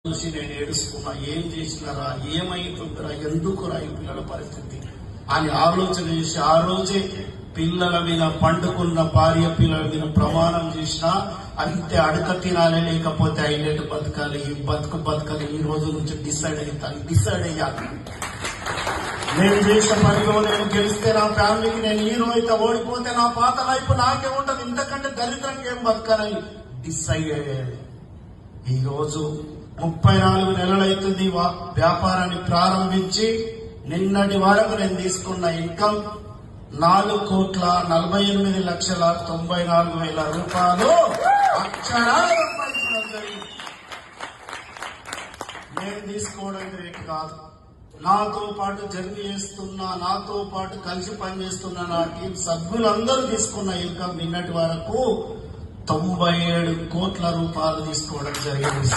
చూసి నేను ఏడుస్తున్నా, ఏం చేసినారా, ఏమైతుందిరా, ఎందుకురా ఈ పిల్లల పరిస్థితి అని ఆలోచన చేసి ఆ రోజే పిల్లల మీద పండుకున్న భార్య పిల్లల మీద ప్రమాణం చేసినా అయితే అడక తినాలి, లేకపోతే అయినట్టు బతకాలి, ఈ బతకాలి, ఈ రోజు నుంచి డిసైడ్ అయ్యాలి. నేను చేసిన పనిలో నేను గెలిస్తే నా ఫ్యామిలీకి, నేను హీరో అయితే ఓడిపోతే నా పాత లైఫ్ నాకే ఉంటది, ఇంతకంటే దరిద్రంగా ఏం బతకాలని డిసైడ్ అయ్యేది. ఈ రోజు 34 నెలలైతుంది వ్యాపారాన్ని ప్రారంభించి. నిన్నటి వరకు నేను తీసుకున్న ఇన్కమ్ 4,48,94,000 రూపాయలు అక్షరాల సంపాదించడం జరిగింది. నేను తీసుకోవడం గ్రేట్ కాదు, నాతో పాటు జర్నీ చేస్తున్నా, నాతో పాటు కలిసి పనిచేస్తున్న నా టీం సభ్యులందరూ తీసుకున్న ఇన్కమ్ నిన్నటి వరకు 97 కోట్ల రూపాయలు తీసుకోవడం జరిగింది.